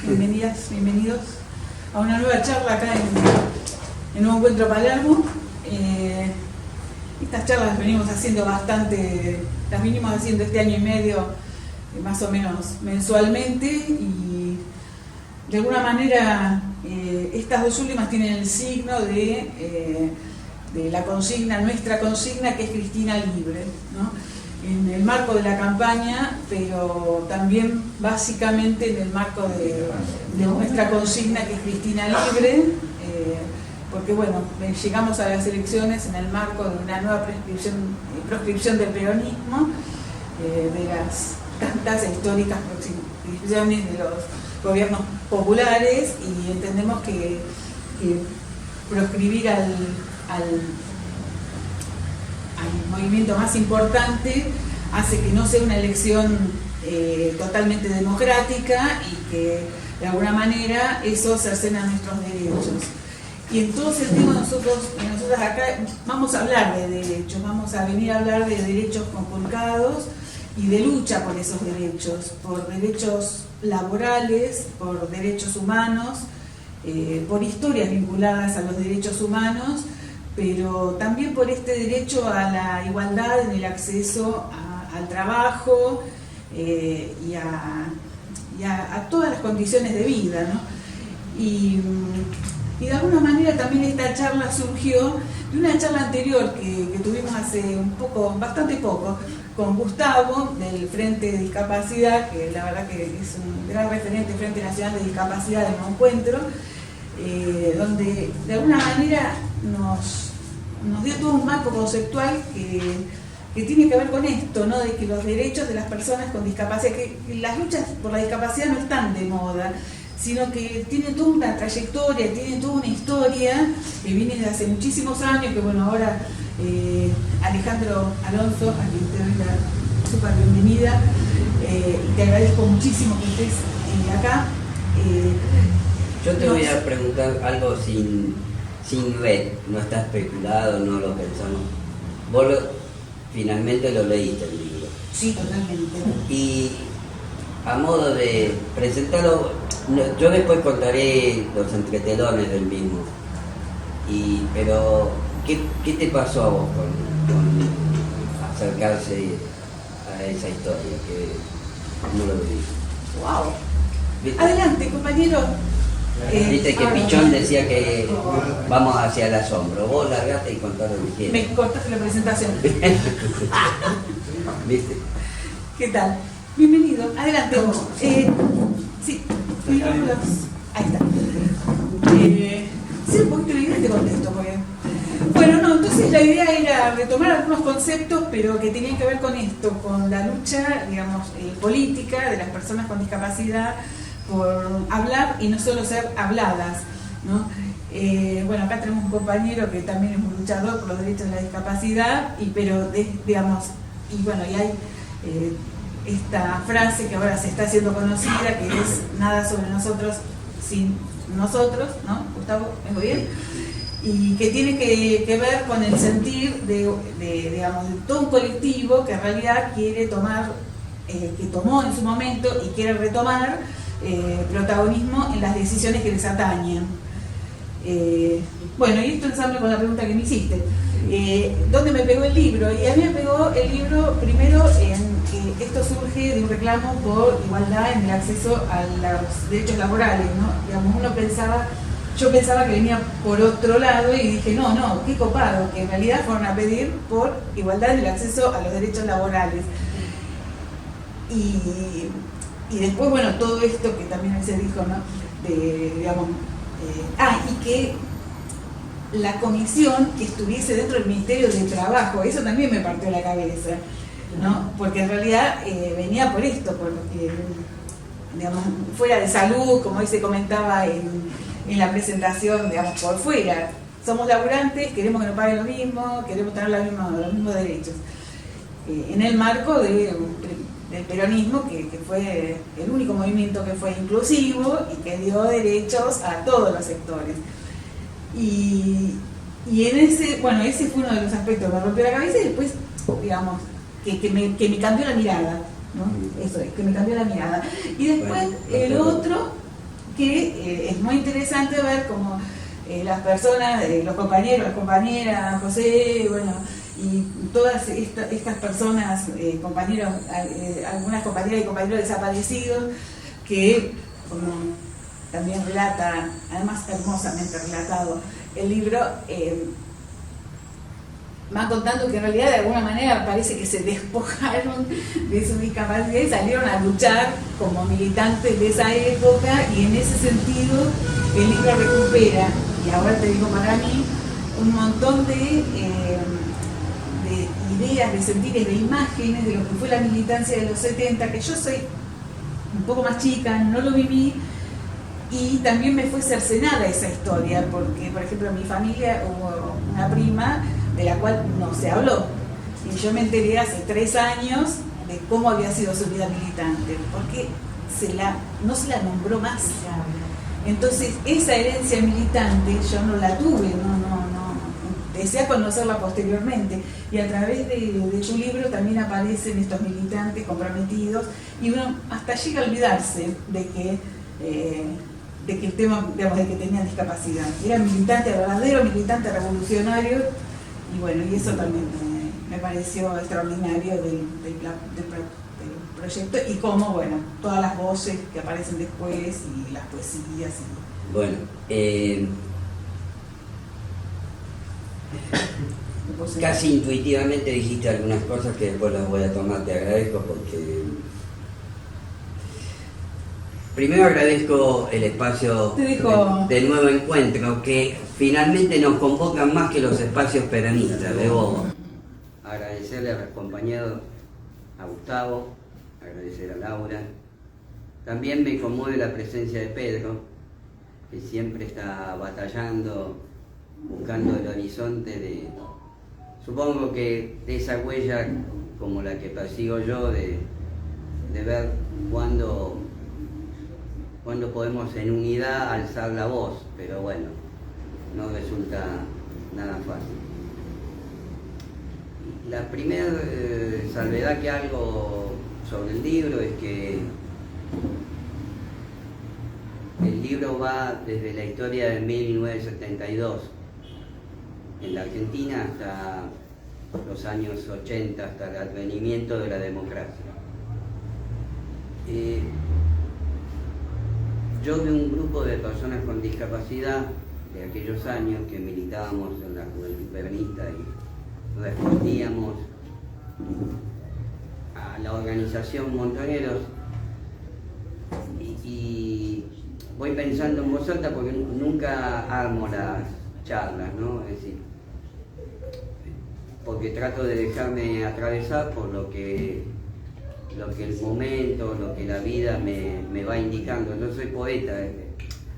bienvenidas, bienvenidos a una nueva charla acá en Nuevo Encuentro Palermo. Estas charlas las venimos haciendo las venimos haciendo este año y medio, más o menos mensualmente, y de alguna manera estas dos últimas tienen el signo de la consigna, nuestra consigna, que es Cristina Libre, ¿no? En el marco de la campaña, pero también básicamente en el marco de nuestra consigna, que es Cristina Libre, porque bueno, llegamos a las elecciones en el marco de una nueva proscripción del peronismo, de las tantas e históricas proscripciones de los gobiernos populares, y entendemos que proscribir al movimiento más importante hace que no sea una elección totalmente democrática, y que de alguna manera eso cercena nuestros derechos. Y en todo sentido nosotras acá vamos a hablar de derechos, vamos a venir a hablar de derechos conculcados y de lucha por esos derechos, por derechos laborales, por derechos humanos, por historias vinculadas a los derechos humanos, pero también por este derecho a la igualdad en el acceso al trabajo y a todas las condiciones de vida, ¿no? Y de alguna manera también esta charla surgió de una charla anterior que tuvimos hace bastante poco, con Gustavo del Frente de Discapacidad, que la verdad que es un gran referente del Frente Nacional de Discapacidad del Nuevo Encuentro, donde de alguna manera nos dio todo un marco conceptual que tiene que ver con esto, ¿no? De que los derechos de las personas con discapacidad, que las luchas por la discapacidad no están de moda, sino que tienen toda una trayectoria, tienen toda una historia que viene desde hace muchísimos años, que bueno, ahora Alejandro Alonso, a quien te doy la súper bienvenida, y te agradezco muchísimo que estés acá. Yo te voy a preguntar algo sin red, no está especulado, no lo pensamos. Vos finalmente lo leíste el libro. Sí, totalmente. Y a modo de presentarlo, yo después contaré los entretelones del mismo. Pero, ¿qué te pasó a vos con acercarse a esa historia que no lo leí? ¡Wow! ¿Viste? Adelante, compañero. Viste que Pichón decía que vamos hacia el asombro. Vos largaste y contá lo que quieras. Me cortaste la presentación. ¿Viste? ¿Qué tal? Bienvenido. Adelante. Sí, ahí está. Sí, un poquito de inglés te contesto, porque... Bueno, no, entonces la idea era retomar algunos conceptos, pero que tenían que ver con esto, con la lucha, digamos, política de las personas con discapacidad, por hablar y no solo ser habladas, ¿no? Bueno, acá tenemos un compañero que también es un luchador por los derechos de la discapacidad, digamos, y bueno, y hay esta frase que ahora se está haciendo conocida, que es nada sobre nosotros sin nosotros, ¿no? Gustavo, ¿vengo bien? Y que tiene que ver con el sentir digamos, de todo un colectivo que en realidad quiere tomar, que tomó en su momento y quiere retomar protagonismo en las decisiones que les atañen. Bueno, y esto ensamble con la pregunta que me hiciste. ¿Dónde me pegó el libro? Y a mí me pegó el libro primero en que esto surge de un reclamo por igualdad en el acceso a los derechos laborales, ¿no? Digamos, yo pensaba que venía por otro lado, y dije, no, qué copado, que en realidad fueron a pedir por igualdad en el acceso a los derechos laborales. Y después, bueno, todo esto que también se dijo, ¿no? Y que la comisión que estuviese dentro del Ministerio de Trabajo, eso también me partió la cabeza, ¿no? Porque en realidad venía por esto, porque, digamos, fuera de salud, como hoy se comentaba en la presentación, digamos, por fuera, somos laburantes, queremos que nos paguen lo mismo, queremos tener los mismos derechos. En el marco del peronismo, que fue el único movimiento que fue inclusivo y que dio derechos a todos los sectores. Y en ese fue uno de los aspectos que me rompió la cabeza, y después, digamos, que me cambió la mirada, ¿no? Eso es, que me cambió la mirada. Y después el otro que es muy interesante ver cómo las personas, los compañeros, las compañeras, José, bueno, y todas estas personas, compañeros, algunas compañeras y compañeros desaparecidos, que como también relata, además hermosamente relatado el libro, van contando que en realidad de alguna manera parece que se despojaron de su discapacidad y salieron a luchar como militantes de esa época, y en ese sentido el libro recupera, y ahora te digo para mí, un montón de ideas, de sentires, de imágenes de lo que fue la militancia de los 70, que yo soy un poco más chica, no lo viví, y también me fue cercenada esa historia, porque por ejemplo en mi familia hubo una prima de la cual no se habló, y yo me enteré hace 3 años de cómo había sido su vida militante, porque no se la nombró más. Entonces esa herencia militante yo no la tuve, desea conocerla posteriormente, y a través de tu libro también aparecen estos militantes comprometidos, y uno hasta llega a olvidarse de que el tema, digamos, de que tenían discapacidad. Era militante, verdadero militante revolucionario, y bueno, y eso también me pareció extraordinario del proyecto, y cómo, bueno, todas las voces que aparecen después y las poesías. Bueno, casi intuitivamente dijiste algunas cosas que después las voy a tomar, te agradezco porque... Primero agradezco el espacio de nuevo encuentro, que finalmente nos convocan más que los espacios peronistas. Debo agradecerle a los compañeros, a Gustavo, agradecer a Laura. También me conmueve la presencia de Pedro, que siempre está batallando, buscando el horizonte de... Supongo que de esa huella, como la que persigo yo, de ver cuándo podemos en unidad alzar la voz, pero bueno, no resulta nada fácil. La primera salvedad que hago sobre el libro es que el libro va desde la historia de 1972 en la Argentina hasta los años 80, hasta el advenimiento de la democracia. Yo de un grupo de personas con discapacidad de aquellos años que militábamos en la Juventud Peronista y respondíamos a la organización Montoneros, y voy pensando en voz alta porque nunca armo las charlas, ¿no? Es decir, porque trato de dejarme atravesar por lo que el momento, lo que la vida me va indicando. Yo soy poeta,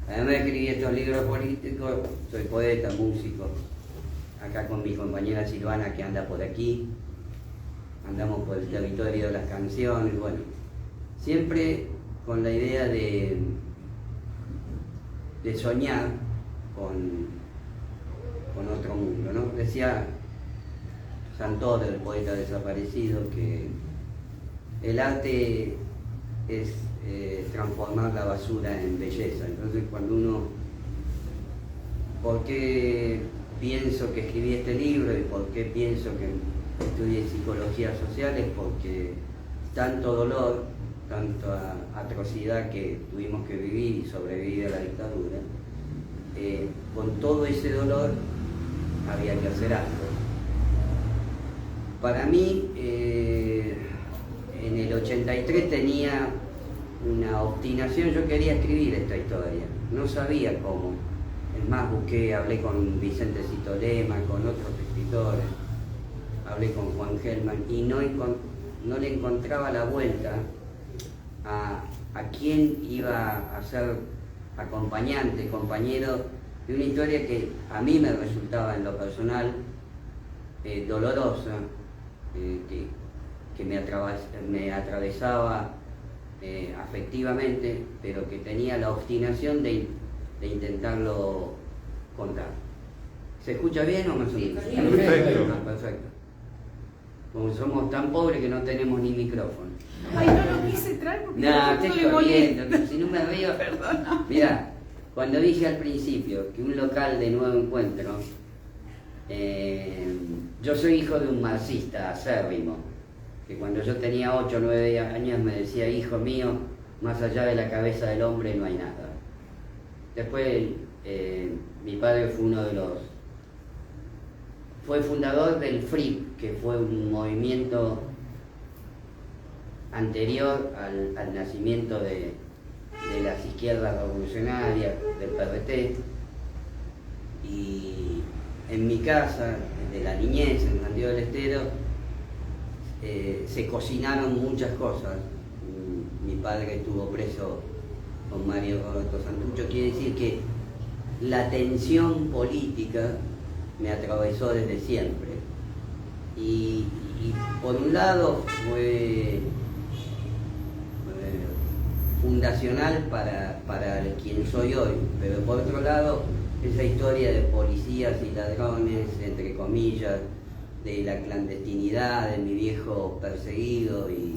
además de escribir estos libros políticos, soy poeta, músico, acá con mi compañera Silvana que anda por aquí, andamos por el territorio de las canciones, bueno, siempre con la idea de soñar con otro mundo, ¿no? Decía Santoro, el poeta desaparecido, que el arte es transformar la basura en belleza. Entonces cuando uno, ¿por qué pienso que escribí este libro y por qué pienso que estudié psicología social? Es porque tanto dolor, tanta atrocidad que tuvimos que vivir y sobrevivir a la dictadura, con todo ese dolor había que hacer algo. Para mí, en el 83 tenía una obstinación, yo quería escribir esta historia, no sabía cómo. Es más, hablé con Vicente Citolema, con otros escritores, hablé con Juan Gelman y no le encontraba la vuelta a quién iba a ser acompañante, compañero de una historia que a mí me resultaba en lo personal dolorosa, que me atravesaba afectivamente, pero que tenía la obstinación de intentarlo contar. ¿Se escucha bien o más o menos? Perfecto. Perfecto. como somos tan pobres que no tenemos ni micrófono. Ay, no lo quise traer porque No, estoy jodiendo, si no me río. Perdona. Mira, cuando dije al principio que un local de nuevo encuentro, yo soy hijo de un marxista acérrimo, que cuando yo tenía 8 o 9 años me decía, hijo mío, más allá de la cabeza del hombre no hay nada. Después mi padre fue fundador del FRIP, que fue un movimiento anterior al nacimiento de las izquierdas revolucionarias, del PRT, y en mi casa, de la niñez, en Santiago del Estero, se cocinaron muchas cosas. Mi padre estuvo preso con Mario Roberto Santucho, quiere decir que la tensión política me atravesó desde siempre. Y por un lado fue fundacional para quien soy hoy, pero por otro lado esa historia de policías y ladrones, entre comillas, de la clandestinidad, de mi viejo perseguido y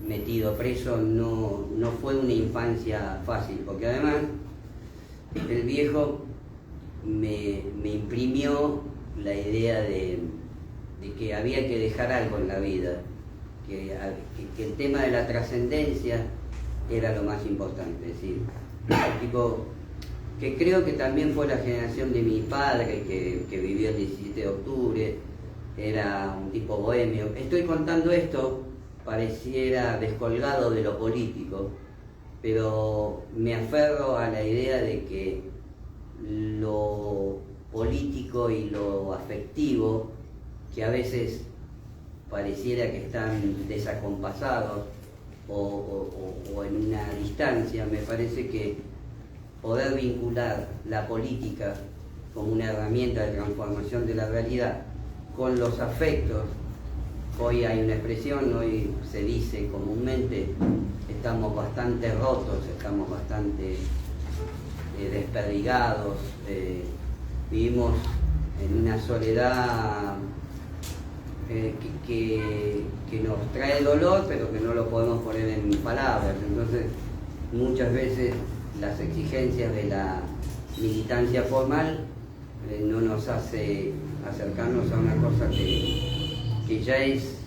metido preso, no fue una infancia fácil, porque además el viejo me imprimió la idea de que había que dejar algo en la vida, que el tema de la trascendencia era lo más importante. Es decir, tipo, que creo que también fue la generación de mi padre, que vivió el 17 de octubre, era un tipo bohemio. Estoy contando esto, pareciera descolgado de lo político, pero me aferro a la idea de que lo político y lo afectivo, que a veces pareciera que están desacompasados o en una distancia, me parece que poder vincular la política como una herramienta de transformación de la realidad con los afectos. Hoy hay una expresión, hoy se dice comúnmente, estamos bastante rotos, estamos bastante desperdigados, vivimos en una soledad que nos trae dolor, pero que no lo podemos poner en palabras. Entonces, muchas veces las exigencias de la militancia formal no nos hace acercarnos a una cosa que ya es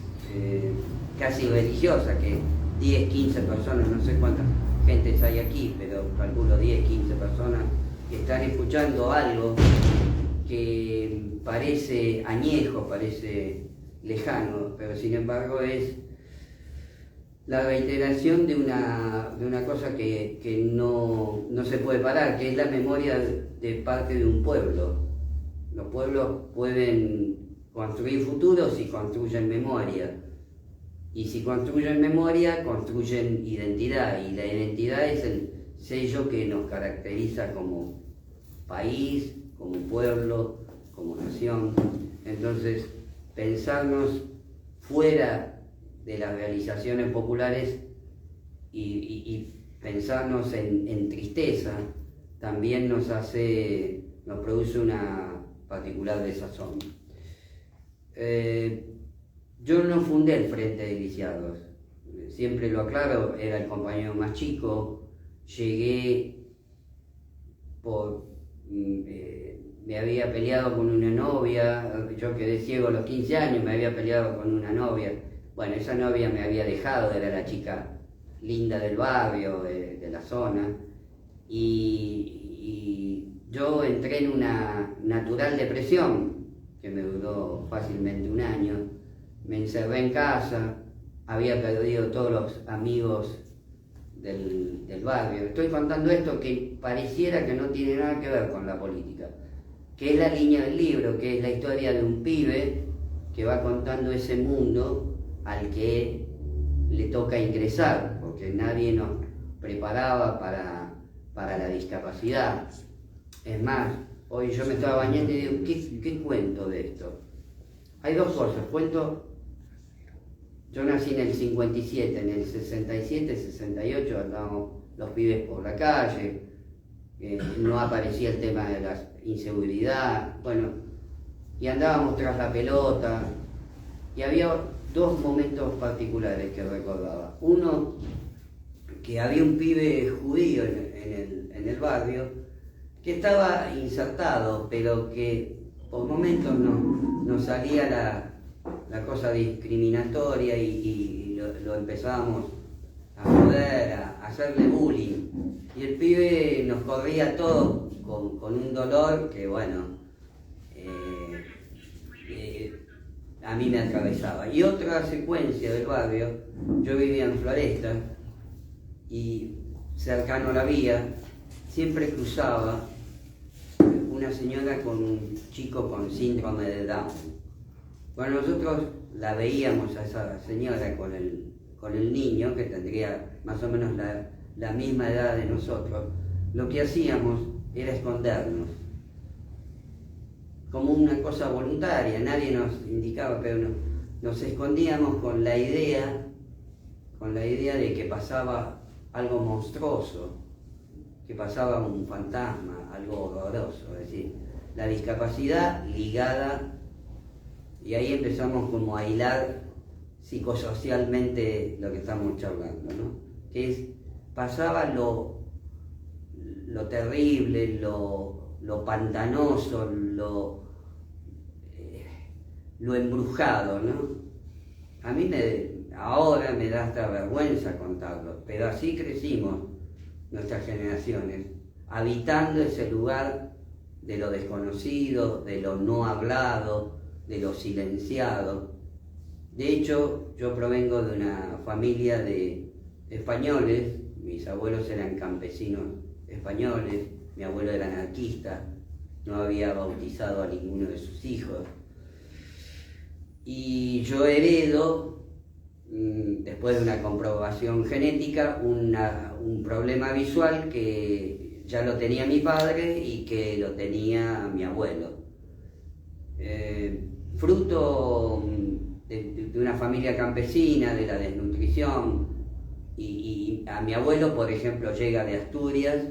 casi religiosa, que 10, 15 personas, no sé cuántas gentes hay aquí, pero calculo 10, 15 personas que están escuchando algo que parece añejo, parece lejano, pero sin embargo es la reiteración de una cosa que no se puede parar, que es la memoria de parte de un pueblo. Los pueblos pueden construir futuro si construyen memoria, y si construyen memoria, construyen identidad, y la identidad es el sello que nos caracteriza como país, como pueblo, como nación. Entonces, pensarnos fuera de las realizaciones populares y pensarnos en tristeza también nos produce una particular desazón. Yo no fundé el Frente de Lisiados, siempre lo aclaro, era el compañero más chico, llegué me había peleado con una novia, yo quedé ciego a los 15 años, me había peleado con una novia. Bueno, esa novia me había dejado, era la chica linda del barrio, de la zona, y yo entré en una natural depresión, que me duró fácilmente un año. Me encerré en casa, había perdido todos los amigos del barrio. Estoy contando esto que pareciera que no tiene nada que ver con la política, que es la línea del libro, que es la historia de un pibe que va contando ese mundo al que le toca ingresar, porque nadie nos preparaba para la discapacidad. Es más, hoy yo me estaba bañando y digo, ¿qué cuento de esto? Hay dos cosas. Yo nací en el 57, en el 67, 68 andábamos los pibes por la calle, no aparecía el tema de la inseguridad. Bueno, y andábamos tras la pelota, y había dos momentos particulares que recordaba. Uno, que había un pibe judío en el barrio que estaba insertado, pero que por momentos nos salía la cosa discriminatoria y lo empezábamos a joder, a hacerle bullying. Y el pibe nos corría todo con un dolor que, bueno, a mí me atravesaba. Y otra secuencia del barrio, yo vivía en Floresta y cercano a la vía siempre cruzaba una señora con un chico con síndrome de Down. Bueno, nosotros la veíamos a esa señora con el niño, que tendría más o menos la misma edad de nosotros. Lo que hacíamos era escondernos, como una cosa voluntaria, nadie nos indicaba, pero nos escondíamos con la idea de que pasaba algo monstruoso, que pasaba un fantasma, algo horroroso, es decir, la discapacidad ligada, y ahí empezamos como a hilar psicosocialmente lo que estamos charlando, ¿no? Que es, pasaba lo terrible, lo pantanoso, lo embrujado, ¿no? A mí ahora me da hasta vergüenza contarlo, pero así crecimos nuestras generaciones, habitando ese lugar de lo desconocido, de lo no hablado, de lo silenciado. De hecho, yo provengo de una familia de españoles, mis abuelos eran campesinos españoles, mi abuelo era anarquista, no había bautizado a ninguno de sus hijos. Y yo heredo, después de una comprobación genética, un problema visual que ya lo tenía mi padre y que lo tenía mi abuelo. Fruto de una familia campesina, de la desnutrición, y a mi abuelo, por ejemplo, llega de Asturias,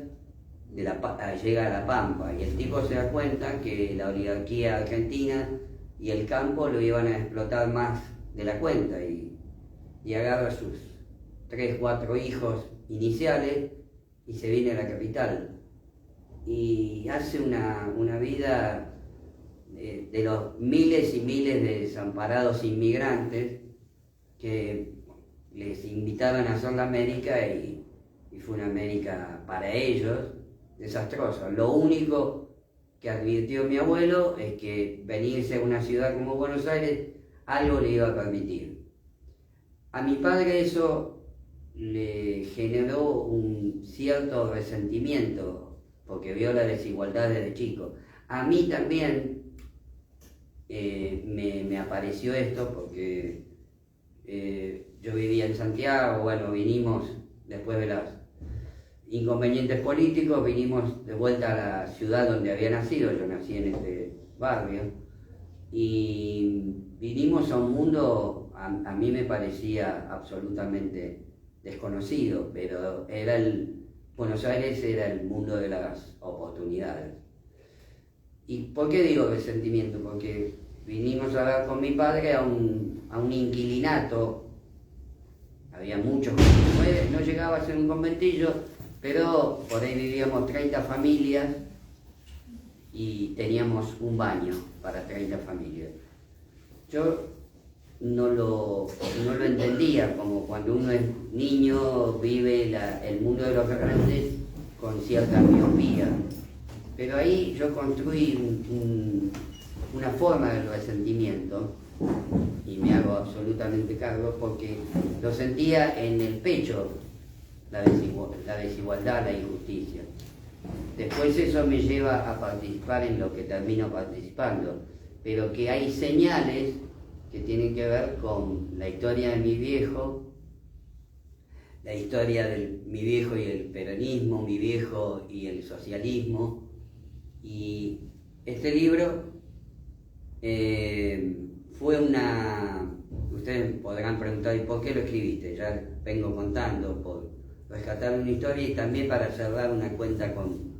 llega a La Pampa, y el tipo se da cuenta que la oligarquía argentina y el campo lo iban a explotar más de la cuenta, y agarra a sus 3, 4 hijos iniciales y se viene a la capital. Y hace una vida de los miles y miles de desamparados inmigrantes que les invitaban a hacer la América, y fue una América para ellos desastrosa. Lo único que advirtió mi abuelo es que venirse a una ciudad como Buenos Aires algo le iba a permitir. A mi padre eso le generó un cierto resentimiento porque vio la desigualdad desde chico. A mí también me apareció esto porque yo vivía en Santiago, bueno, vinimos después de los inconvenientes políticos, vinimos de vuelta a la ciudad donde había nacido, yo nací en este barrio, y vinimos a un mundo, a mí me parecía absolutamente desconocido, pero Buenos Aires era el mundo de las oportunidades. ¿Y por qué digo resentimiento? Porque vinimos a ver con mi padre a un inquilinato, había muchos, no llegaba a ser un conventillo, pero por ahí vivíamos 30 familias y teníamos un baño para 30 familias. Yo no lo entendía, como cuando uno es niño vive el mundo de los grandes con cierta miopía. Pero ahí yo construí una forma del resentimiento, y me hago absolutamente cargo porque lo sentía en el pecho, la desigualdad, la injusticia. Después eso me lleva a participar en lo que termino participando, pero que hay señales que tienen que ver con la historia de mi viejo, la historia de mi viejo y el peronismo, mi viejo y el socialismo. Y este libro fue ustedes podrán preguntar, ¿y por qué lo escribiste? Ya vengo contando, por rescatar una historia y también para cerrar una cuenta con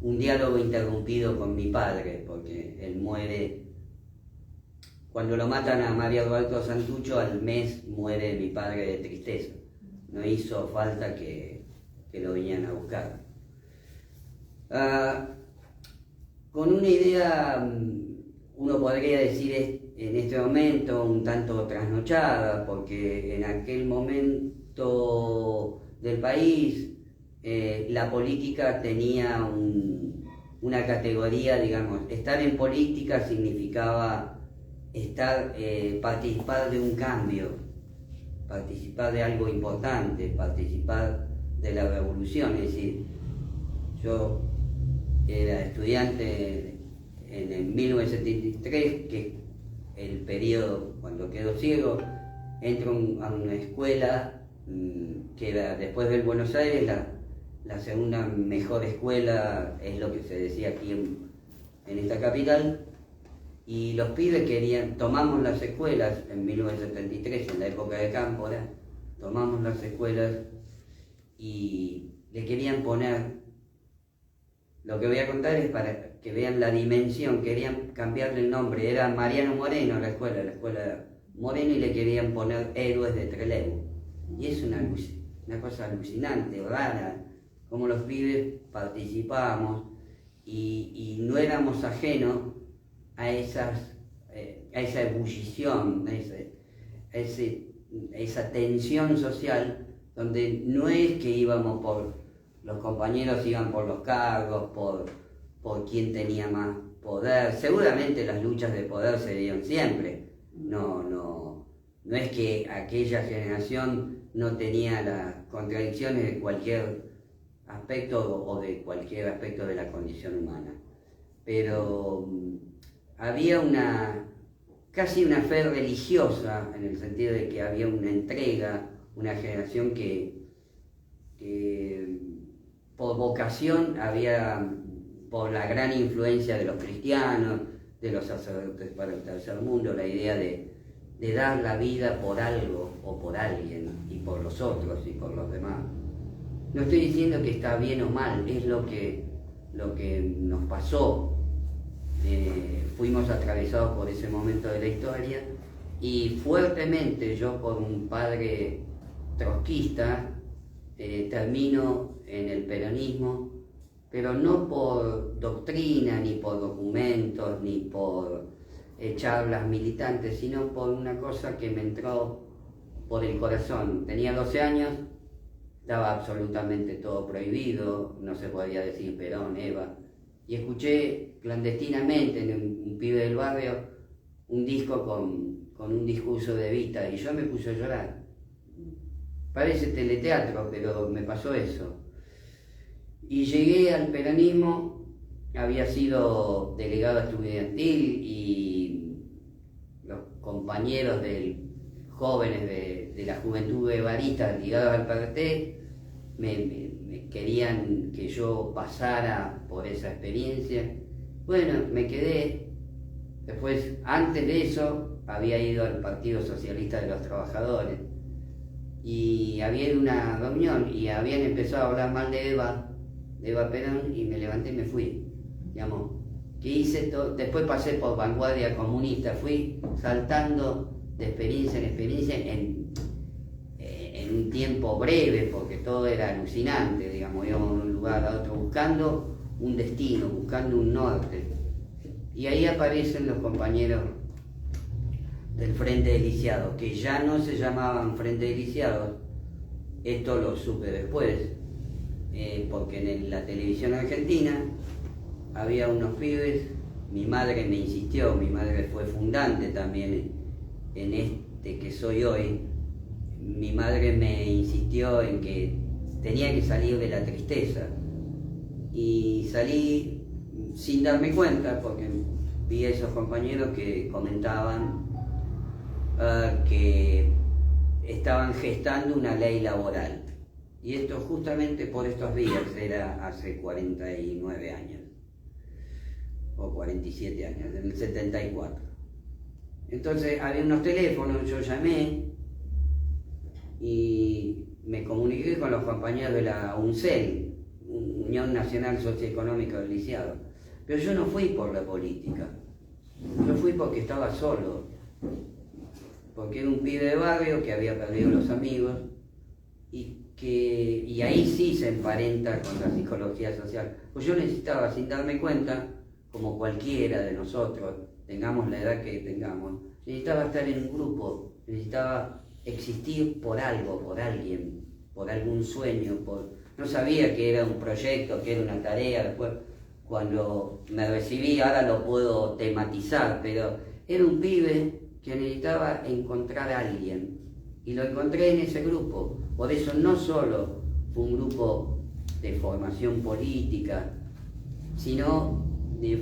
un diálogo interrumpido con mi padre, porque él muere cuando lo matan a María Dualto Santucho, al mes muere mi padre de tristeza. No hizo falta que lo vinieran a buscar. Con una idea, uno podría decir en este momento un tanto trasnochada, porque en aquel momento del país la política tenía una categoría, digamos, estar en política significaba participar de un cambio, participar de algo importante, participar de la revolución. Es decir, yo era estudiante en el 1973, que es el periodo cuando quedo ciego, entro a una escuela que era, después del Buenos Aires, la segunda mejor escuela, es lo que se decía aquí en esta capital. Y los pibes tomamos las escuelas en 1973, en la época de Cámpora, tomamos las escuelas y le querían poner, lo que voy a contar es para que vean la dimensión, querían cambiarle el nombre, era Mariano Moreno la escuela Moreno, y le querían poner Héroes de Trelew. Y es una cosa alucinante, rara, como los pibes participábamos y no éramos ajenos a esa ebullición, a esa tensión social, donde no es que los compañeros iban por los cargos, por quién tenía más poder. Seguramente las luchas de poder se dieron siempre. No es que aquella generación no tenía las contradicciones de cualquier aspecto o de cualquier aspecto de la condición humana. Pero había casi una fe religiosa, en el sentido de que había una entrega, una generación que por vocación por la gran influencia de los cristianos, de los sacerdotes para el tercer mundo, la idea de dar la vida por algo o por alguien, y por los otros y por los demás. No estoy diciendo que está bien o mal, es lo que nos pasó. Fuimos atravesados por ese momento de la historia, y fuertemente yo, por un padre trotskista, termino en el peronismo, pero no por doctrina, ni por documentos, ni por charlas militantes, sino por una cosa que me entró por el corazón. Tenía 12 años, estaba absolutamente todo prohibido, no se podía decir Perón, Eva, y escuché clandestinamente en un pibe del barrio un disco con un discurso de Evita, y yo me puse a llorar. Parece teleteatro, pero me pasó eso. Y llegué al peronismo, había sido delegado estudiantil, y los compañeros jóvenes de la juventud evarista ligados al PRT me querían que yo pasara por esa experiencia. Bueno, me quedé. Después, antes de eso, había ido al Partido Socialista de los Trabajadores, y había ido a una reunión y habían empezado a hablar mal de Eva Perón, y me levanté y me fui. Digamos, que hice todo. Después pasé por Vanguardia Comunista, fui saltando de experiencia en experiencia en un tiempo breve, porque todo era alucinante, digamos, íbamos de un lugar a otro buscando un destino, buscando un norte. Y ahí aparecen los compañeros del Frente de Lisiados, que ya no se llamaban Frente de Lisiados, esto lo supe después, porque en la televisión argentina había unos pibes, mi madre me insistió, mi madre fue fundante también en este que soy hoy, mi madre me insistió en que tenía que salir de la tristeza, y salí sin darme cuenta, porque vi a esos compañeros que comentaban que estaban gestando una ley laboral, y esto justamente por estos días, era hace 49 años o 47 años, en el 74. Entonces había unos teléfonos, yo llamé y me comuniqué con los compañeros de la UNCEL, Unión Nacional Socioeconómica del Lisiado. Pero yo no fui por la política, yo fui porque estaba solo, porque era un pibe de barrio que había perdido los amigos y ahí sí se emparenta con la psicología social. Pues yo necesitaba, sin darme cuenta, como cualquiera de nosotros, tengamos la edad que tengamos, necesitaba estar en un grupo, necesitaba existir por algo, por alguien, por algún sueño, no sabía que era un proyecto, que era una tarea. Después, cuando me recibí, ahora lo puedo tematizar, pero era un pibe que necesitaba encontrar a alguien, y lo encontré en ese grupo. Por eso no solo fue un grupo de formación política, sino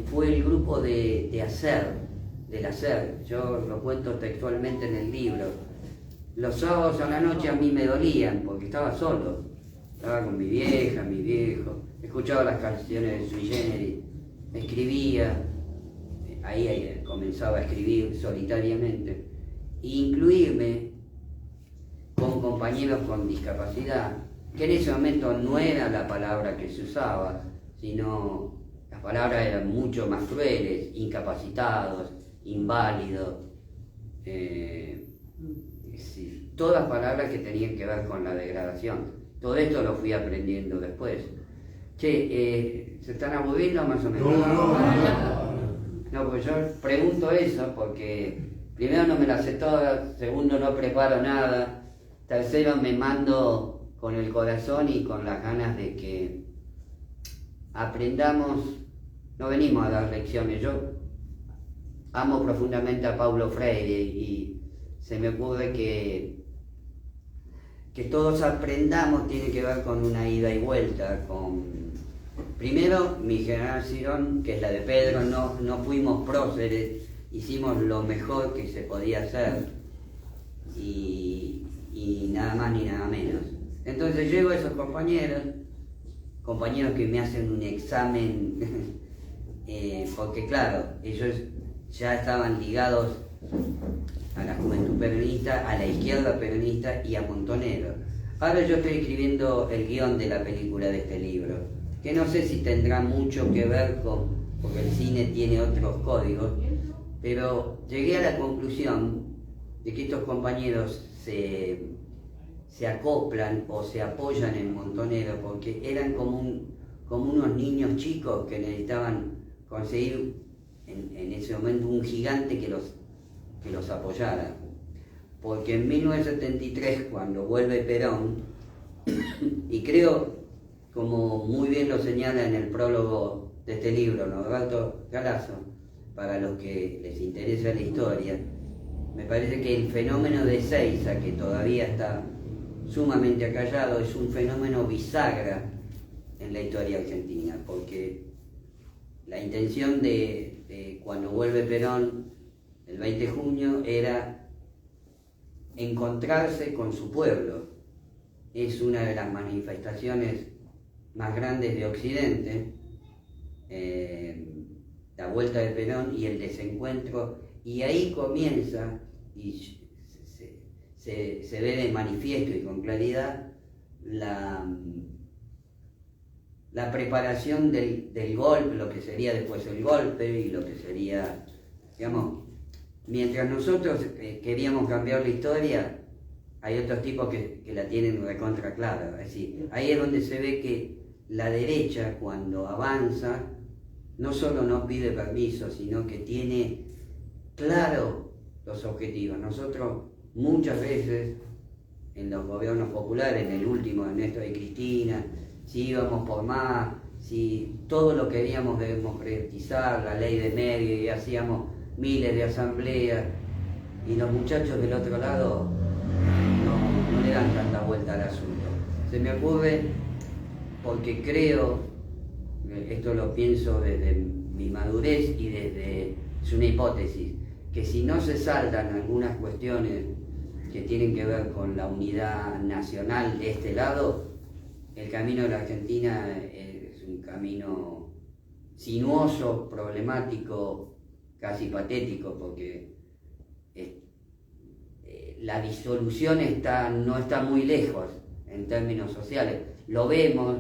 fue el grupo del hacer. Yo lo cuento textualmente en el libro. Los sábados a la noche a mí me dolían porque estaba solo, estaba con mi vieja, mi viejo, escuchaba las canciones de Sui Generis, escribía, ahí comenzaba a escribir solitariamente, e incluirme con compañeros con discapacidad, que en ese momento no era la palabra que se usaba, sino las palabras eran mucho más crueles: incapacitados, inválidos, todas palabras que tenían que ver con la degradación. Todo esto lo fui aprendiendo después. Che, ¿se están aburriendo más o menos? No, pues yo pregunto eso porque primero no me las sé todas, segundo no preparo nada, tercero me mando con el corazón y con las ganas de que aprendamos. No venimos a dar lecciones. Yo amo profundamente a Paulo Freire y se me ocurre que todos aprendamos tiene que ver con una ida y vuelta, primero mi generación, que es la de Pedro, no fuimos próceres, hicimos lo mejor que se podía hacer y nada más ni nada menos. Entonces llego a esos compañeros que me hacen un examen, porque claro, ellos ya estaban ligados a la juventud peronista, a la izquierda peronista y a Montonero. Ahora yo estoy escribiendo el guión de la película de este libro, que no sé si tendrá mucho que ver porque el cine tiene otros códigos, pero llegué a la conclusión de que estos compañeros se acoplan o se apoyan en Montonero porque eran como unos niños chicos que necesitaban conseguir en ese momento un gigante que los apoyara. Porque en 1973, cuando vuelve Perón, y creo, como muy bien lo señala en el prólogo de este libro Norberto Galazo, para los que les interesa la historia, me parece que el fenómeno de Ezeiza, que todavía está sumamente acallado, es un fenómeno bisagra en la historia argentina, porque la intención de cuando vuelve Perón el 20 de junio era encontrarse con su pueblo. Es una de las manifestaciones más grandes de Occidente, la vuelta de Perón y el desencuentro, y ahí comienza y se ve de manifiesto y con claridad la preparación del golpe, lo que sería después el golpe y lo que sería, digamos, mientras nosotros queríamos cambiar la historia, hay otros tipos que la tienen recontra clara. Es decir, ahí es donde se ve que la derecha, cuando avanza, no solo no pide permiso, sino que tiene claro los objetivos. Nosotros muchas veces en los gobiernos populares, en el último de Néstor y Cristina, si íbamos por más, si todo lo queríamos democratizar, la ley de medios, y hacíamos miles de asambleas, y los muchachos del otro lado no le dan tanta vuelta al asunto. Se me ocurre, porque creo, esto lo pienso desde mi madurez y es una hipótesis, que si no se saldan algunas cuestiones que tienen que ver con la unidad nacional de este lado, el camino de la Argentina es un camino sinuoso, problemático, casi patético, porque la disolución no está muy lejos en términos sociales. Lo vemos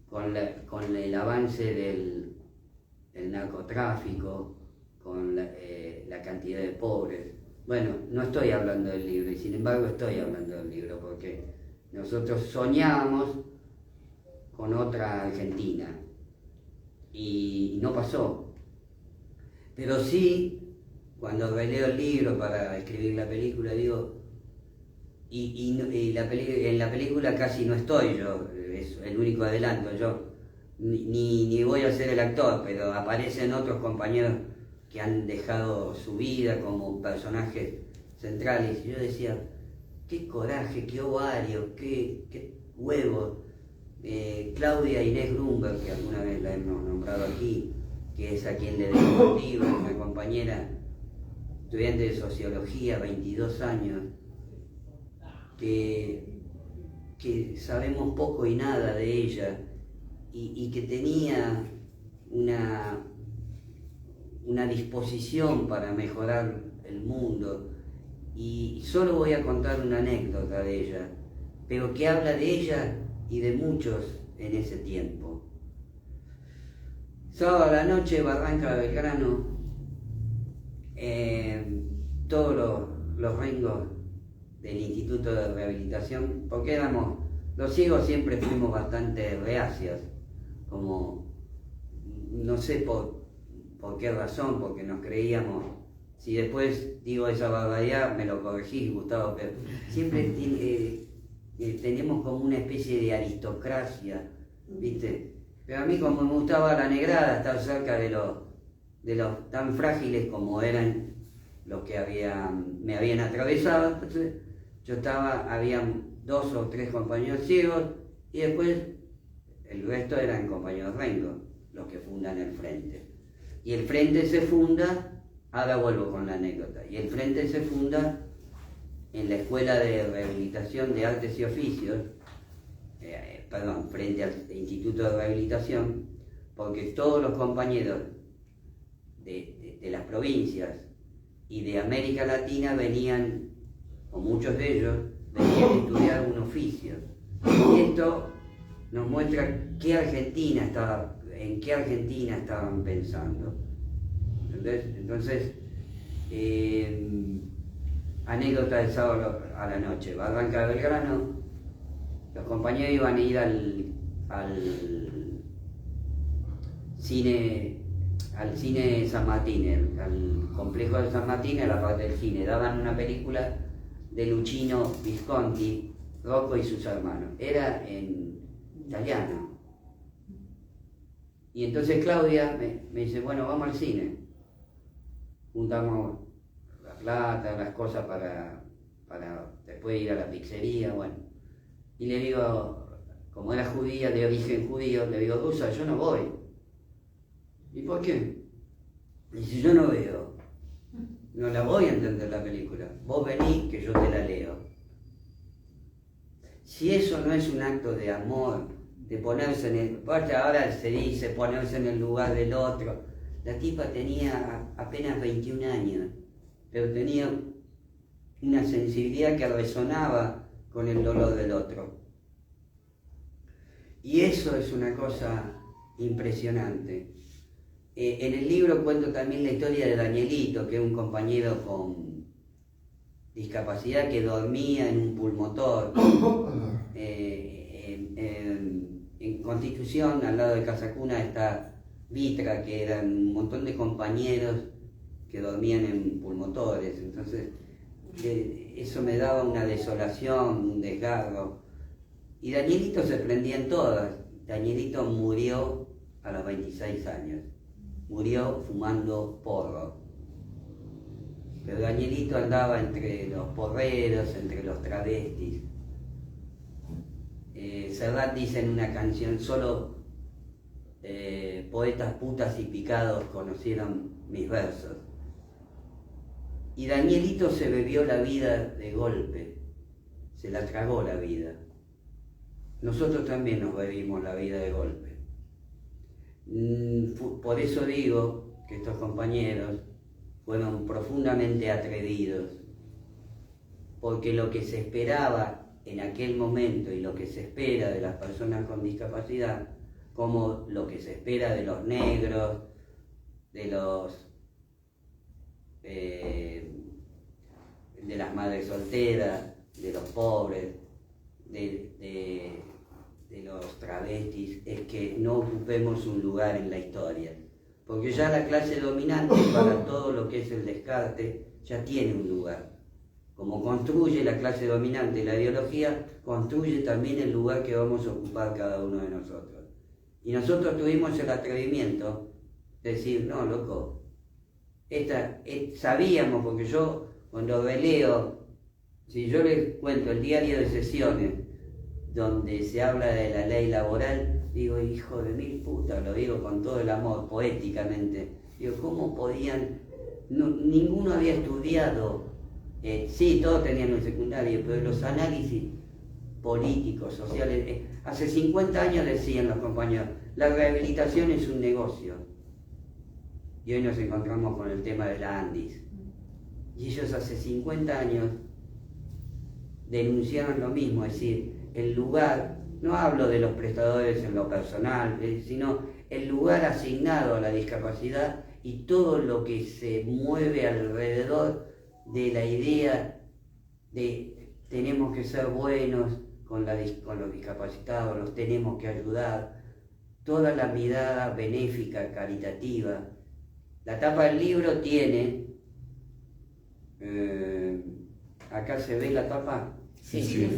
con el avance del narcotráfico, con la cantidad de pobres. Bueno, no estoy hablando del libro, y sin embargo estoy hablando del libro, porque nosotros soñábamos con otra Argentina, y no pasó. Pero sí, cuando releo el libro para escribir la película, digo, en la película casi no estoy yo, es el único adelanto, yo ni voy a ser el actor, pero aparecen otros compañeros que han dejado su vida como personajes centrales. Y yo decía, qué coraje, qué ovario, qué huevos. Claudia Inés Grunberg, que alguna vez la hemos nombrado aquí, que es a quien le debo el libro, una compañera estudiante de sociología, 22 años, que sabemos poco y nada de ella, y que tenía una disposición para mejorar el mundo. Y solo voy a contar una anécdota de ella, pero que habla de ella y de muchos en ese tiempo. Sábado a la noche, Barranca Belgrano, todos los rengos del Instituto de Rehabilitación, porque los ciegos siempre fuimos bastante reacios, como, no sé por qué razón, porque nos creíamos, si después digo esa barbaridad me lo corregís, Gustavo, pero siempre tenemos como una especie de aristocracia, ¿viste? Pero a mí, como me gustaba la negrada, estar cerca de los tan frágiles como eran los que me habían atravesado, entonces habían 2 o 3 compañeros ciegos, y después el resto eran compañeros rengos, los que fundan el Frente. Y el Frente se funda, ahora vuelvo con la anécdota, y el Frente se funda en la Escuela de Rehabilitación de Artes y Oficios, frente al Instituto de Rehabilitación, porque todos los compañeros de las provincias y de América Latina venían, o muchos de ellos, venían a estudiar un oficio. Y esto nos muestra en qué Argentina estaban pensando. Entonces, anécdota del sábado a la noche, Barranca Belgrano, los compañeros iban a ir al cine San Martín, al complejo de San Martín, a la parte del cine. Daban una película de Luchino Visconti, Rocco y sus hermanos. Era en italiano. Y entonces Claudia me dice, bueno, vamos al cine. Juntamos la plata, las cosas para después ir a la pizzería, bueno. Y le digo, como era judía, de origen judío, le digo, Rosa, yo no voy. ¿Y por qué? Dice, yo no veo, no la voy a entender la película. Vos venís que yo te la leo. Si eso no es un acto de amor, de ponerse ahora se dice ponerse en el lugar del otro. La tipa tenía apenas 21 años, pero tenía una sensibilidad que resonaba con el dolor del otro. Y eso es una cosa impresionante. En el libro cuento también la historia de Danielito, que es un compañero con discapacidad que dormía en un pulmotor. En Constitución, al lado de Casa Cuna, está Vitra, que eran un montón de compañeros que dormían en pulmotores. Entonces, eso me daba una desolación, un desgarro. Y Danielito se prendía en todas. Danielito murió a los 26 años. Murió fumando porro. Pero Danielito andaba entre los porreros, entre los travestis. Serrat dice en una canción, solo poetas putas y picados conocieron mis versos. Y Danielito se bebió la vida de golpe, se la tragó la vida. Nosotros también nos bebimos la vida de golpe. Por eso digo que estos compañeros fueron profundamente atrevidos, porque lo que se esperaba en aquel momento y lo que se espera de las personas con discapacidad, como lo que se espera de los negros, de los madre soltera, de los pobres, de los travestis, es que no ocupemos un lugar en la historia. Porque ya la clase dominante, para todo lo que es el descarte, ya tiene un lugar. Como construye la clase dominante la ideología, construye también el lugar que vamos a ocupar cada uno de nosotros. Y nosotros tuvimos el atrevimiento de decir, no, loco, sabíamos, porque yo cuando releo, si yo les cuento el diario de sesiones, donde se habla de la ley laboral, digo, hijo de mil putas, lo digo con todo el amor, poéticamente. Digo, ¿cómo podían? No, ninguno había estudiado, sí, todos tenían un secundario, pero los análisis políticos, sociales, hace 50 años decían los compañeros, la rehabilitación es un negocio. Y hoy nos encontramos con el tema de la Andis. Y ellos hace 50 años denunciaron lo mismo, es decir, el lugar, no hablo de los prestadores en lo personal, sino el lugar asignado a la discapacidad y todo lo que se mueve alrededor de la idea de tenemos que ser buenos con los discapacitados, los tenemos que ayudar, toda la mirada benéfica, caritativa. La tapa del libro tiene, acá se ve la tapa. Sí.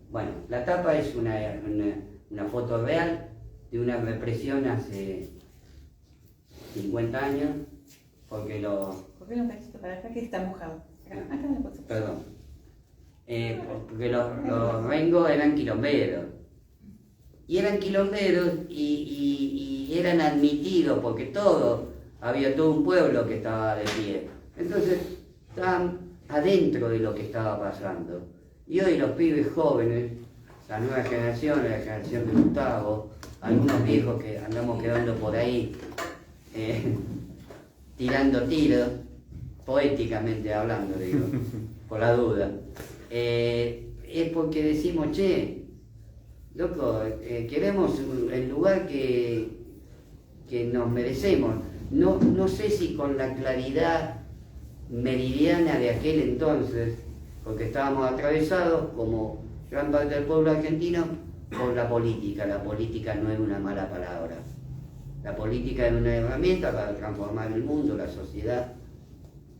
Bueno, la tapa es una foto real de una represión hace 50 años, porque ¿Por qué no cachito para acá que está mojado? Acá me lo puedo. Perdón. Porque los rengos eran quilomberos. Y eran quilomberos y eran admitidos, porque había todo un pueblo que estaba de pie. Entonces, estaban adentro de lo que estaba pasando. Y hoy los pibes jóvenes, la nueva generación, la generación de Gustavo, algunos viejos que andamos quedando por ahí, tirando tiros, poéticamente hablando, digo, por la duda, es porque decimos, che, loco, queremos el lugar que nos merecemos. No sé si con la claridad meridiana de aquel entonces, porque estábamos atravesados, como gran parte del pueblo argentino, por la política. La política no es una mala palabra. La política es una herramienta para transformar el mundo, la sociedad.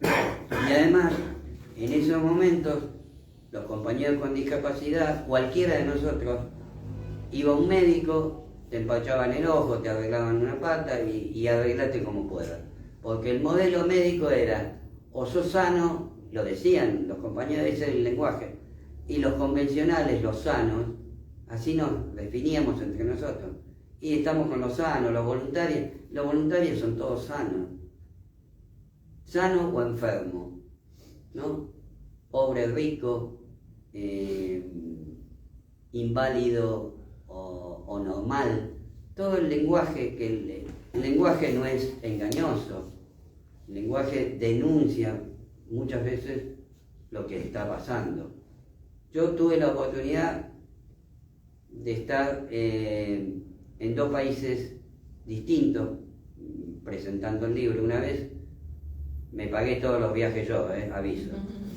Y además, en esos momentos, los compañeros con discapacidad, cualquiera de nosotros, iba a un médico, te empachaban el ojo, te arreglaban una pata y arreglate como puedas. Porque el modelo médico era, o sos sano, lo decían los compañeros, ese es el lenguaje, y los convencionales, los sanos, así nos definíamos entre nosotros. Y estamos con los sanos, los voluntarios son todos sanos o enfermos, ¿no? Pobre, rico, inválido o normal. Todo el lenguaje, el lenguaje no es engañoso, el lenguaje denuncia muchas veces lo que está pasando. Yo tuve la oportunidad de estar en 2 países distintos presentando el libro. Una vez me pagué todos los viajes yo, aviso,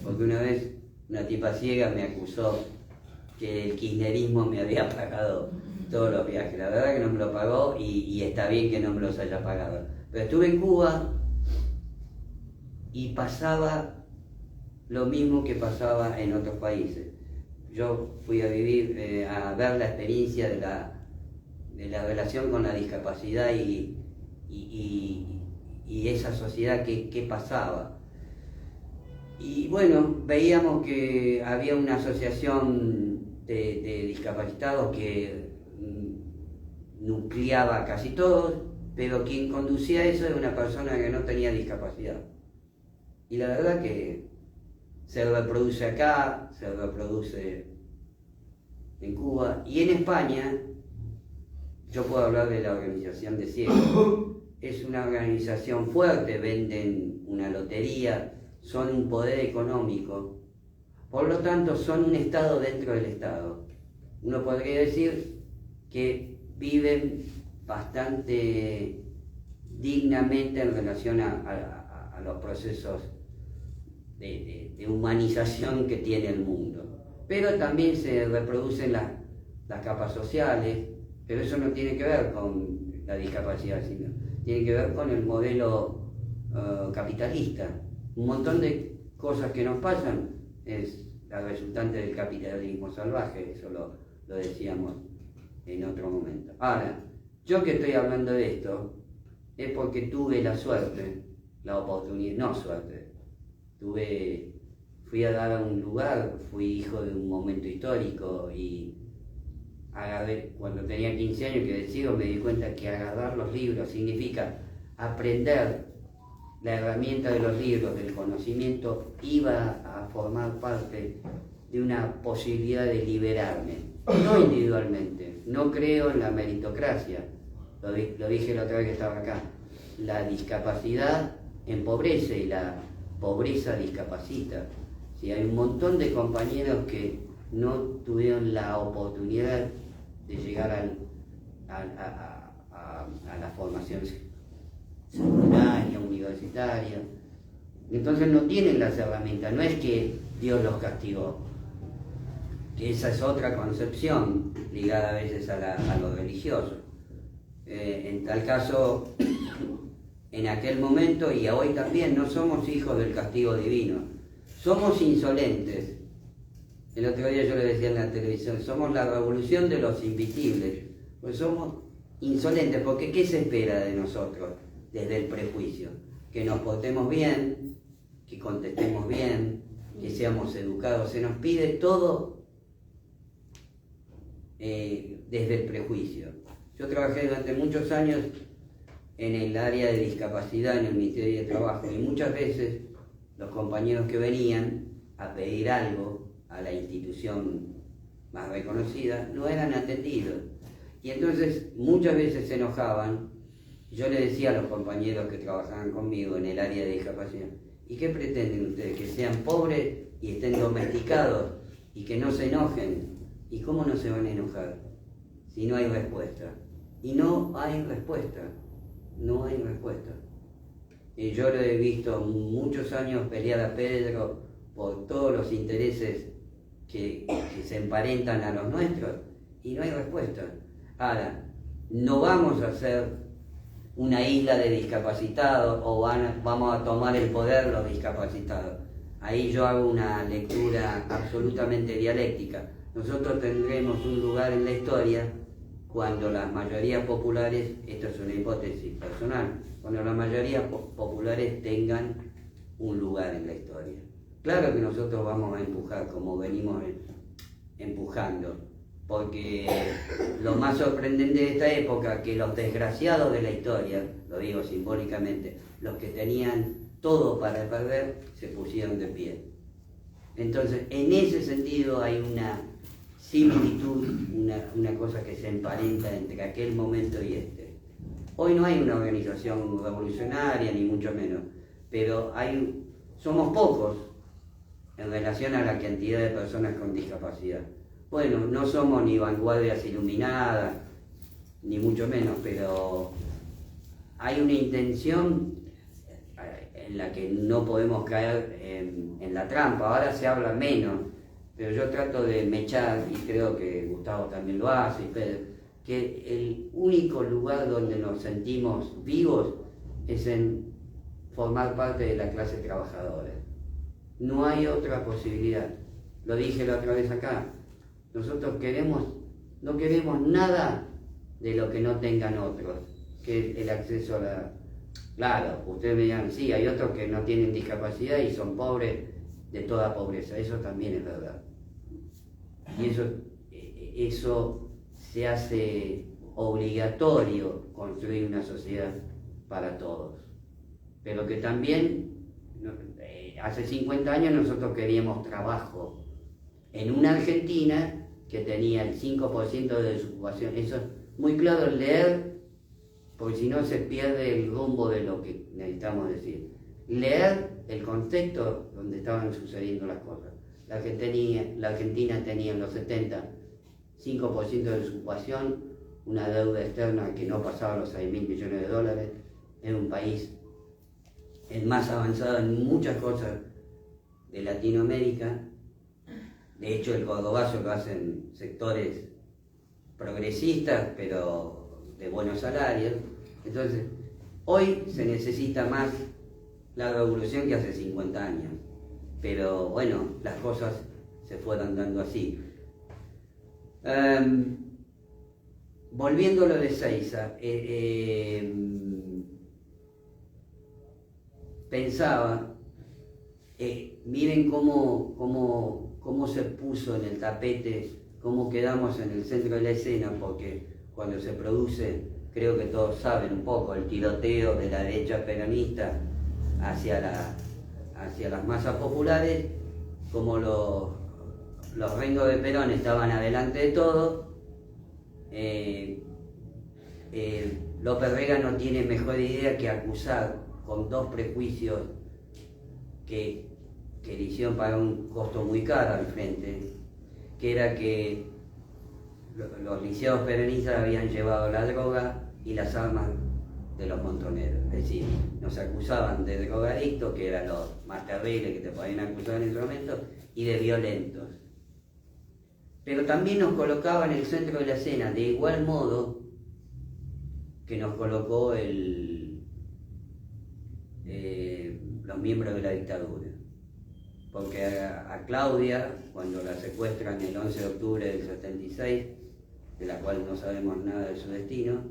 porque una vez una tipa ciega me acusó que el kirchnerismo me había pagado todos los viajes. La verdad que no me lo pagó y está bien que no me los haya pagado. Pero estuve en Cuba y pasaba lo mismo que pasaba en otros países. Yo fui a vivir, a ver la experiencia de la relación con la discapacidad y esa sociedad que pasaba. Y bueno, veíamos que había una asociación de discapacitados que nucleaba a casi todos, pero quien conducía eso era una persona que no tenía discapacidad. Y la verdad que se reproduce acá, se reproduce en Cuba y en España. Yo puedo hablar de la organización de ciegos. Es una organización fuerte, venden una lotería, son un poder económico. Por lo tanto, son un Estado dentro del Estado. Uno podría decir que viven bastante dignamente en relación a los procesos de humanización que tiene el mundo. Pero también se reproducen las capas sociales, pero eso no tiene que ver con la discapacidad, sino tiene que ver con el modelo capitalista. Un montón de cosas que nos pasan es la resultante del capitalismo salvaje, eso lo decíamos en otro momento. Ahora, yo que estoy hablando de esto es porque tuve la suerte, la oportunidad, no suerte, fui a dar a un lugar, fui hijo de un momento histórico y cuando tenía 15 años que decido me di cuenta que agarrar los libros significa aprender la herramienta de los libros, del conocimiento, iba a formar parte de una posibilidad de liberarme, no individualmente, no creo en la meritocracia, lo dije la otra vez que estaba acá, la discapacidad empobrece y la pobreza discapacita. Si hay un montón de compañeros que no tuvieron la oportunidad de llegar a la formación secundaria, universitaria, entonces no tienen las herramientas, no es que Dios los castigó, que esa es otra concepción ligada a veces a lo religioso. En tal caso, en aquel momento y hoy también no somos hijos del castigo divino, somos insolentes. El otro día yo le decía en la televisión, somos la revolución de los invisibles, pues somos insolentes, porque ¿qué se espera de nosotros desde el prejuicio? Que nos portemos bien, que contestemos bien, que seamos educados, se nos pide todo desde el prejuicio. Yo trabajé durante muchos años en el área de discapacidad en el Ministerio de Trabajo y muchas veces los compañeros que venían a pedir algo a la institución más reconocida no eran atendidos y entonces muchas veces se enojaban. Yo le decía a los compañeros que trabajaban conmigo en el área de discapacidad, ¿y qué pretenden ustedes? ¿Que sean pobres y estén domesticados y que no se enojen? ¿Y cómo no se van a enojar si no hay respuesta? Y no hay respuesta, no hay respuesta. Y yo lo he visto muchos años pelear a Pedro por todos los intereses que se emparentan a los nuestros y no hay respuesta. Ahora, no vamos a ser una isla de discapacitados o vamos a tomar el poder los discapacitados. Ahí yo hago una lectura absolutamente dialéctica. Nosotros tendremos un lugar en la historia cuando las mayorías populares, esto es una hipótesis personal, cuando las mayorías populares tengan un lugar en la historia. Claro que nosotros vamos a empujar como venimos empujando, porque lo más sorprendente de esta época, que los desgraciados de la historia, lo digo simbólicamente, los que tenían todo para perder, se pusieron de pie. Entonces, en ese sentido hay una similitud, una cosa que se emparenta entre aquel momento y este. Hoy no hay una organización revolucionaria, ni mucho menos, pero somos pocos en relación a la cantidad de personas con discapacidad. Bueno, no somos ni vanguardias iluminadas, ni mucho menos, pero hay una intención en la que no podemos caer en la trampa. Ahora se habla menos, pero yo trato de mechar, y creo que Gustavo también lo hace, y Pedro, que el único lugar donde nos sentimos vivos es en formar parte de la clase trabajadora. No hay otra posibilidad. Lo dije la otra vez acá. Nosotros no queremos nada de lo que no tengan otros, que el acceso a la... Claro, ustedes me dirán, sí, hay otros que no tienen discapacidad y son pobres de toda pobreza, eso también es verdad. Y eso se hace obligatorio construir una sociedad para todos. Pero que también, hace 50 años nosotros queríamos trabajo en una Argentina que tenía el 5% de desocupación. Eso es muy claro leer, porque si no se pierde el rumbo de lo que necesitamos decir. Leer el contexto donde estaban sucediendo las cosas. La Argentina tenía en los 70 5% de desocupación, una deuda externa que no pasaba los 6.000 millones de dólares, era un país el más avanzado en muchas cosas de Latinoamérica. De hecho, el cordobazo lo hacen sectores progresistas, pero de buenos salarios. Entonces, hoy se necesita más la revolución que hace 50 años. Pero bueno, las cosas se fueron dando así. Volviendo a lo de Ezeiza, pensaba, miren cómo se puso en el tapete, cómo quedamos en el centro de la escena, porque cuando se produce, creo que todos saben un poco, el tiroteo de la derecha peronista hacia las masas populares, como los rengos de Perón estaban adelante de todo, López Rega no tiene mejor idea que acusar con dos prejuicios que le hicieron pagar un costo muy caro al frente, que era que los lisiados peronistas habían llevado la droga y las armas de los montoneros. Es decir, nos acusaban de drogadictos, que eran los más terribles que te podían acusar en ese momento, y de violentos. Pero también nos colocaba en el centro de la escena, de igual modo que nos colocó los miembros de la dictadura. Porque a Claudia, cuando la secuestran el 11 de octubre del 76, de la cual no sabemos nada de su destino,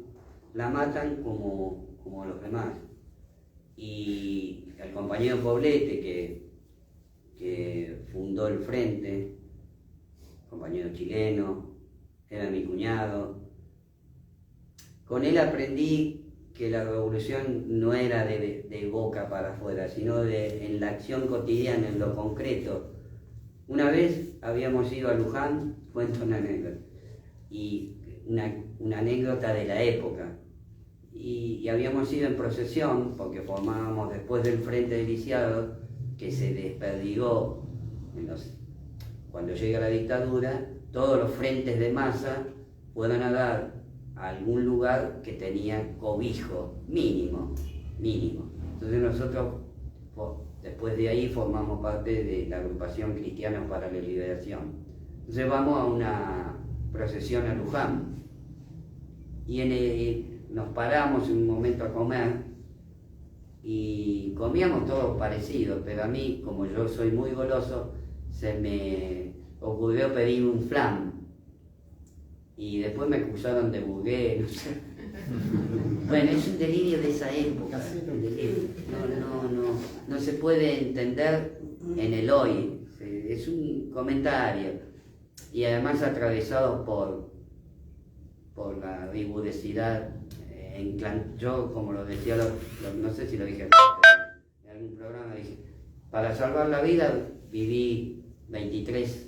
la matan como los demás. Y el compañero Poblete, que fundó el Frente, compañero chileno, era mi cuñado, con él aprendí que la revolución no era de boca para afuera, sino en la acción cotidiana, en lo concreto. Una vez habíamos ido a Luján, cuento una anécdota, y una anécdota de la época, y habíamos ido en procesión, porque formábamos después del Frente de Lisiados, que se desperdigó cuando llega la dictadura, todos los frentes de masa fueron a dar a algún lugar que tenía cobijo mínimo. Entonces nosotros, después de ahí, formamos parte de la agrupación Cristianos para la Liberación. Entonces vamos a una procesión a Luján y nos paramos en un momento a comer y comíamos todos parecidos, pero a mí, como yo soy muy goloso, se me ocurrió pedir un flan. Y después me acusaron de burgués, no sé. Bueno, es un delirio de esa época. No se puede entender en el hoy. Es un comentario. Y además atravesado por la rigurosidad. Yo, como lo decía, no sé si lo dije en algún programa, dije, para salvar la vida viví 23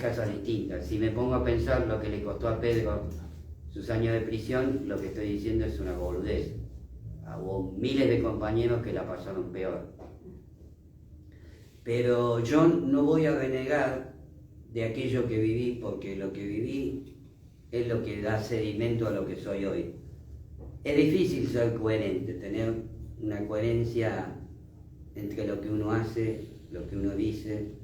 casas distintas. Si me pongo a pensar lo que le costó a Pedro sus años de prisión, lo que estoy diciendo es una boludez. Hubo miles de compañeros que la pasaron peor. Pero yo no voy a renegar de aquello que viví, porque lo que viví es lo que da sedimento a lo que soy hoy. Es difícil ser coherente, tener una coherencia entre lo que uno hace, lo que uno dice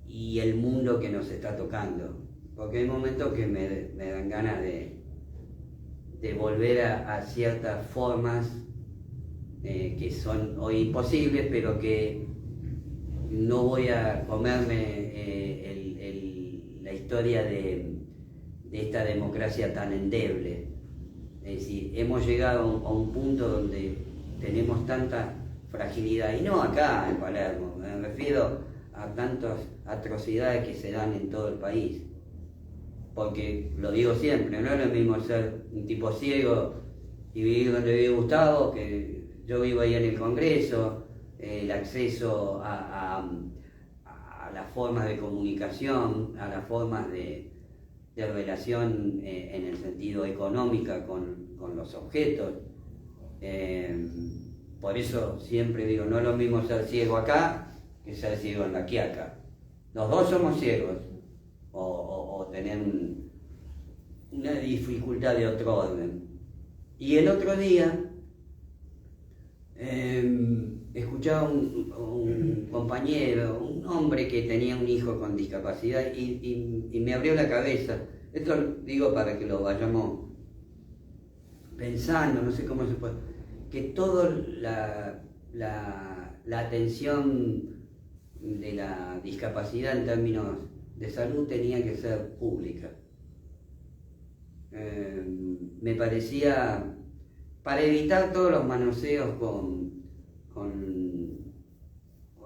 y el mundo que nos está tocando, porque hay momentos que me dan ganas de volver a ciertas formas que son hoy imposibles, pero que no voy a comerme la historia de esta democracia tan endeble. Es decir, hemos llegado a un punto donde tenemos tanta fragilidad, y no acá en Palermo, me refiero a tantas atrocidades que se dan en todo el país. Porque, lo digo siempre, no es lo mismo ser un tipo ciego y vivir donde vive Gustavo, que yo vivo ahí en el Congreso, el acceso a las formas de comunicación, a las formas de relación en el sentido económica con los objetos. Por eso siempre digo, no es lo mismo ser ciego acá que ser ciego en La Quiaca. Los dos somos ciegos, o tener una dificultad de otro orden. Y el otro día escuchaba un compañero, un hombre que tenía un hijo con discapacidad y me abrió la cabeza. Esto digo para que lo vayamos pensando, no sé cómo se puede, que toda la atención de la discapacidad en términos de salud tenía que ser pública. Me parecía, para evitar todos los manoseos con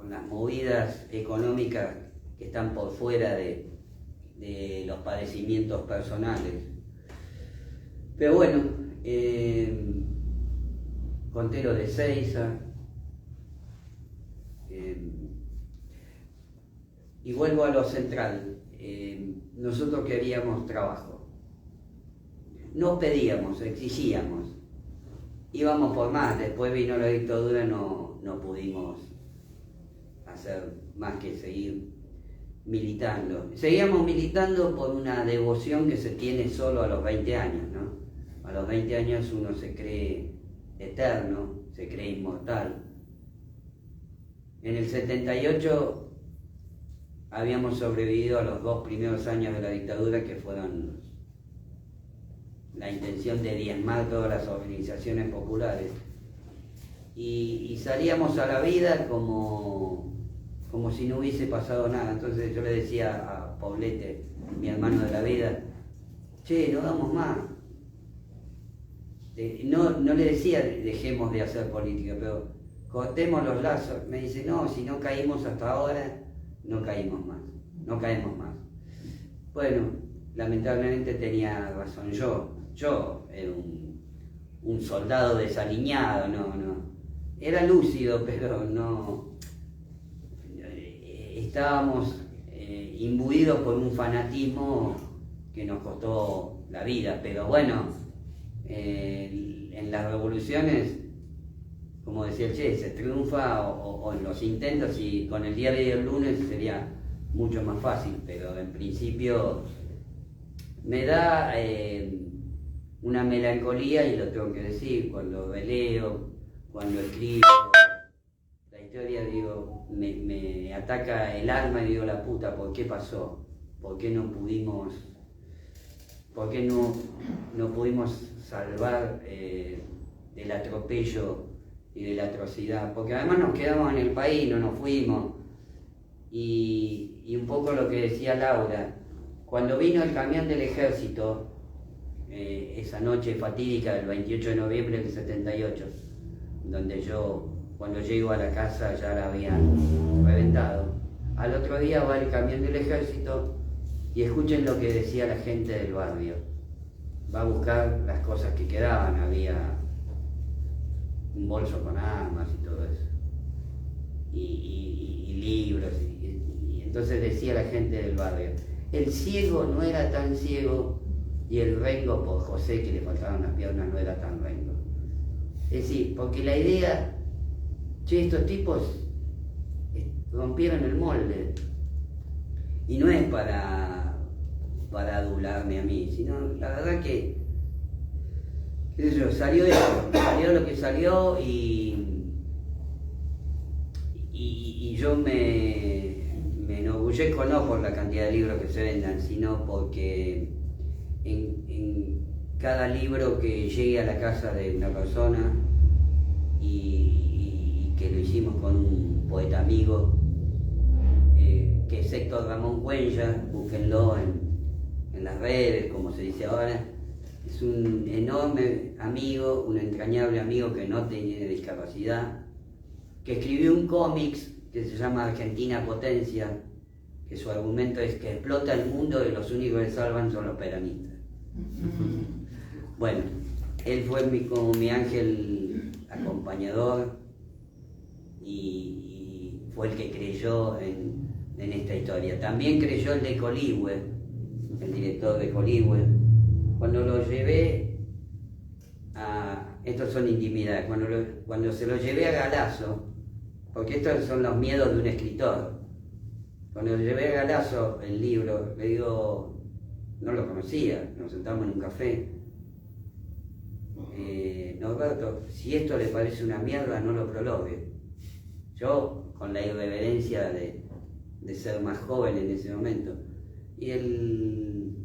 las movidas económicas que están por fuera de los padecimientos personales. Pero bueno, Contero de Seiza, y vuelvo a lo central. Nosotros queríamos trabajo, no pedíamos, exigíamos, íbamos por más. Después vino la dictadura, no pudimos hacer más que seguir militando. Seguíamos militando por una devoción que se tiene solo a los 20 años, ¿no? A los 20 años uno se cree eterno, se cree inmortal. En el 78 habíamos sobrevivido a los 2 primeros años de la dictadura, que fueron la intención de diezmar todas las organizaciones populares. Y salíamos a la vida como si no hubiese pasado nada. Entonces yo le decía a Paulete, mi hermano de la vida, che, no damos más. No le decía dejemos de hacer política, pero cortemos los lazos. Me dice, no, si no caímos hasta ahora, no caemos más. Bueno, lamentablemente tenía razón yo era un soldado desaliñado, no. Era lúcido, pero no. Estábamos imbuidos por un fanatismo que nos costó la vida, pero bueno, en las revoluciones, como decía el Che, se triunfa o en los intentos, y con el diario del lunes sería mucho más fácil, pero en principio me da una melancolía, y lo tengo que decir, cuando leo, cuando escribo la historia, digo, me ataca el alma y digo, la puta, ¿por qué pasó? ¿Por qué no pudimos salvar del atropello y de la atrocidad? Porque además nos quedamos en el país, no nos fuimos. Y un poco lo que decía Laura, cuando vino el camión del ejército, esa noche fatídica del 28 de noviembre del 78, donde cuando llego a la casa ya la habían reventado. Al otro día va el camión del ejército y escuchen lo que decía la gente del barrio. Va a buscar las cosas que quedaban, había un bolso con armas y todo eso, y libros, y entonces decía la gente del barrio, el ciego no era tan ciego y el rengo por José, que le faltaban las piernas, no era tan rengo. Es decir, porque la idea, che, estos tipos rompieron el molde, y no es para adularme a mí, sino la verdad que, qué sé yo, salió lo que salió, y yo me enorgullezco no por la cantidad de libros que se vendan, sino porque en cada libro que llegue a la casa de una persona, y que lo hicimos con un poeta amigo, que es Héctor Ramón Cuellar, búsquenlo en las redes, como se dice ahora. Es un enorme amigo, un entrañable amigo que no tiene discapacidad, que escribió un cómics que se llama Argentina Potencia, que su argumento es que explota el mundo y los únicos que salvan son los peronistas. Bueno, él fue como mi ángel acompañador, y fue el que creyó en esta historia. También creyó el de Coligüe, el director de Coligüe. Cuando lo llevé estos son intimidades, cuando se lo llevé a Galazo, porque estos son los miedos de un escritor, cuando le llevé a Galazo el libro, le digo, no lo conocía, nos sentamos en un café, Norberto, si esto le parece una mierda, no lo prologue. yo con la irreverencia de ser más joven en ese momento. Y el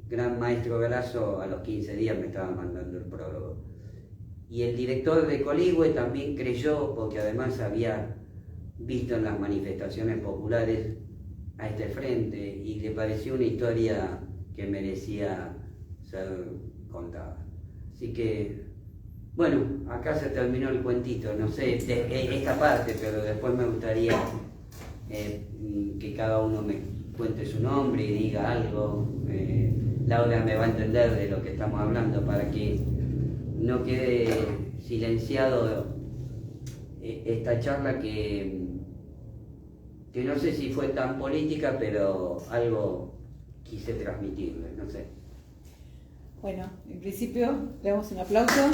gran maestro Grasso a los 15 días me estaba mandando el prólogo. Y el director de Coligüe también creyó, porque además había visto en las manifestaciones populares a este frente y le pareció una historia que merecía ser contada. Así que, bueno, acá se terminó el cuentito, no sé, esta parte, pero después me gustaría que cada uno me cuente su nombre y diga algo. Laura me va a entender de lo que estamos hablando para que no quede silenciado esta charla que no sé si fue tan política, pero algo quise transmitirle, no sé. Bueno, en principio le damos un aplauso.